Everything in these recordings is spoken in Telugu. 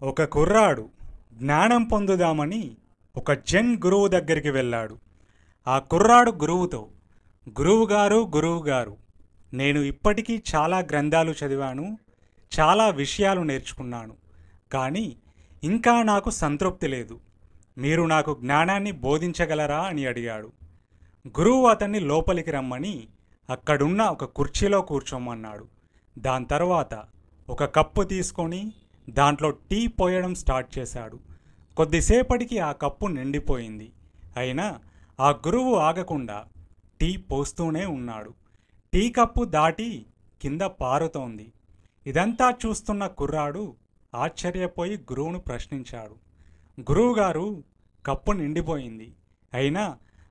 ఒక కుర్రాడు జ్ఞానం పొందుదామని ఒక జెన్ గురువు దగ్గరికి వెళ్ళాడు. ఆ కుర్రాడు గురువుతో, గురువుగారు, నేను ఇప్పటికీ చాలా గ్రంథాలు చదివాను, చాలా విషయాలు నేర్చుకున్నాను, కానీ ఇంకా నాకు సంతృప్తి లేదు. మీరు నాకు జ్ఞానాన్ని బోధించగలరా అని అడిగాడు. గురువు అతన్ని లోపలికి రమ్మని అక్కడున్న ఒక కుర్చీలో కూర్చోమన్నాడు. దాని తర్వాత ఒక కప్పు తీసుకొని దాంట్లో టీ పోయడం స్టార్ట్ చేశాడు. కొద్దిసేపటికి ఆ కప్పు నిండిపోయింది. అయినా ఆ గురువు ఆగకుండా టీ పోస్తూనే ఉన్నాడు. టీ కప్పు దాటి కింద పారుతోంది. ఇదంతా చూస్తున్న కుర్రాడు ఆశ్చర్యపోయి గురువును ప్రశ్నించాడు. గురువుగారు, కప్పు నిండిపోయింది, అయినా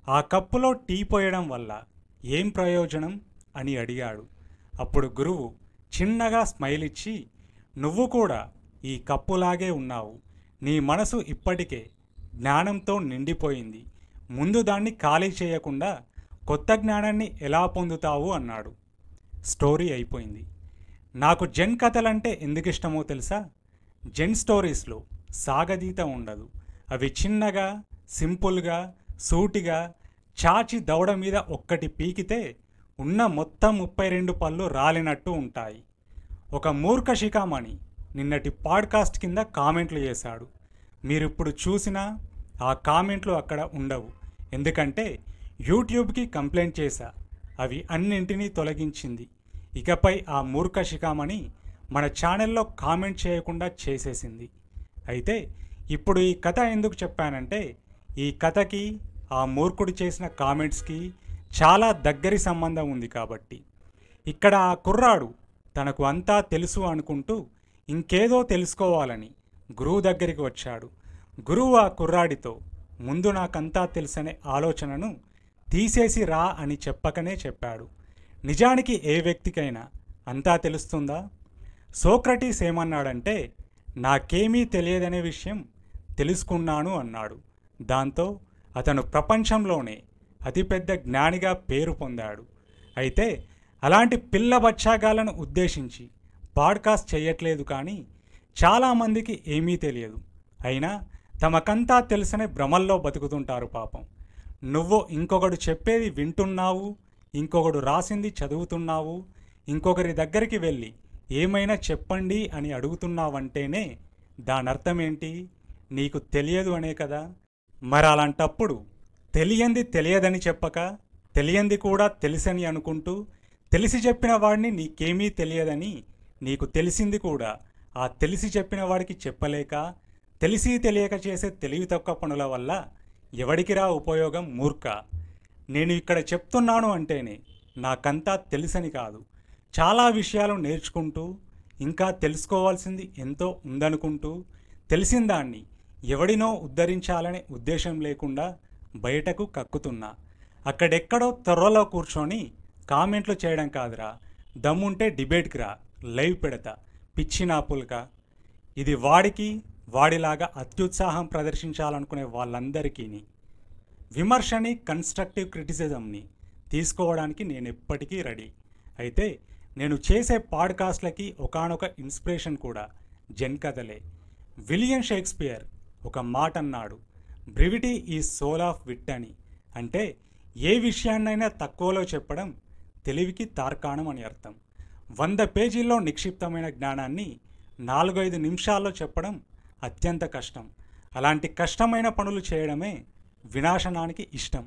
ఆ కప్పులో టీ పోయడం వల్ల ఏం ప్రయోజనం అని అడిగాడు. అప్పుడు గురువు చిన్నగా స్మైల్ ఇచ్చి, నువ్వు కూడా ఈ కప్పులాగే ఉన్నావు. నీ మనసు ఇప్పటికే జ్ఞానంతో నిండిపోయింది. ముందు దాన్ని ఖాళీ చేయకుండా కొత్త జ్ఞానాన్ని ఎలా పొందుతావు అన్నాడు. స్టోరీ అయిపోయింది. నాకు జెన్ కథలంటే ఎందుకు ఇష్టమో తెలుసా? జెన్ స్టోరీస్లో సాగదీత ఉండదు. అవి చిన్నగా, సింపుల్గా, సూటిగా, చాచి దవడ మీద ఒక్కటి పీకితే ఉన్న మొత్తం 32 పళ్ళు రాలినట్టు ఉంటాయి. ఒక మూర్ఖ శిఖామణి నిన్నటి పాడ్కాస్ట్ కింద కామెంట్లు చేశాడు. మీరిప్పుడు చూసినా ఆ కామెంట్లు అక్కడ ఉండవు. ఎందుకంటే యూట్యూబ్కి కంప్లైంట్ చేశా, అవి అన్నింటినీ తొలగించింది. ఇకపై ఆ మూర్ఖ శిఖామణి మన ఛానల్లో కామెంట్ చేయకుండా చేసేసింది. అయితే ఇప్పుడు ఈ కథ ఎందుకు చెప్పానంటే, ఈ కథకి ఆ మూర్ఖుడు చేసిన కామెంట్స్కి చాలా దగ్గరి సంబంధం ఉంది కాబట్టి. ఇక్కడ ఆ కుర్రాడు తనకు అంతా తెలుసు అనుకుంటూ ఇంకేదో తెలుసుకోవాలని గురువు దగ్గరికి వచ్చాడు. గురువు ఆ కుర్రాడితో, ముందు నాకంతా తెలుసనే ఆలోచనను తీసేసి రా అని చెప్పకనే చెప్పాడు. నిజానికి ఏ వ్యక్తికైనా అంతా తెలుస్తుందా? సోక్రటీస్ ఏమన్నాడంటే, నాకేమీ తెలియదనే విషయం తెలుసుకున్నాను అన్నాడు. దాంతో అతను ప్రపంచంలోనే అతిపెద్ద జ్ఞానిగా పేరు పొందాడు. అయితే అలాంటి పిల్ల బచ్చాగాలను ఉద్దేశించి పాడ్కాస్ట్ చేయట్లేదు, కానీ చాలామందికి ఏమీ తెలియదు, అయినా తమకంతా తెలుసనే భ్రమల్లో బతుకుతుంటారు పాపం. నువ్వు ఇంకొకడు చెప్పేది వింటున్నావు, ఇంకొకడు రాసింది చదువుతున్నావు, ఇంకొకరి దగ్గరికి వెళ్ళి ఏమైనా చెప్పండి అని అడుగుతున్నావంటేనే దానర్థం ఏంటి? నీకు తెలియదు అనే కదా. మరి అలాంటప్పుడు తెలియంది తెలియదని చెప్పక, తెలియంది కూడా తెలుసని అనుకుంటూ, తెలిసి చెప్పిన వాడిని నీకేమీ తెలియదని, నీకు తెలిసింది కూడా ఆ తెలిసి చెప్పిన వాడికి చెప్పలేక, తెలిసి తెలియక చేసే తెలివి తక్కువ పనుల వల్ల ఎవడికిరా ఉపయోగం మూర్ఖ. నేను ఇక్కడ చెప్తున్నాను అంటేనే నాకంతా తెలుసని కాదు, చాలా విషయాలు నేర్చుకుంటూ, ఇంకా తెలుసుకోవాల్సింది ఎంతో ఉందనుకుంటూ, తెలిసిన దాన్ని ఎవడినో ఉద్ధరించాలనే ఉద్దేశం లేకుండా బయటకు కక్కుతున్నా. అక్కడెక్కడో త్వరలో కూర్చొని కామెంట్లు చేయడం కాదురా, దమ్ముంటే డిబేట్కి రా, లైవ్ పెడతా, పిచ్చి నాపుల్కా. ఇది వాడిలాగా అత్యుత్సాహం ప్రదర్శించాలనుకునే వాళ్ళందరికీ విమర్శని, కన్స్ట్రక్టివ్ క్రిటిసిజంని తీసుకోవడానికి నేను ఎప్పటికీ రెడీ. అయితే నేను చేసే పాడ్కాస్ట్లకి ఒకానొక ఇన్స్పిరేషన్ కూడా జెన్ కథలే. విలియం షేక్స్పియర్ ఒక మాట అన్నాడు, brevity is soul of wit అని. అంటే ఏ విషయాన్నైనా తక్కువలో చెప్పడం తెలివికి తార్కాణం అని అర్థం. 100 పేజీల్లో నిక్షిప్తమైన జ్ఞానాన్ని 4-5 నిమిషాల్లో చెప్పడం అత్యంత కష్టం. అలాంటి కష్టమైన పనులు చేయడమే వినాశనానికి ఇష్టం.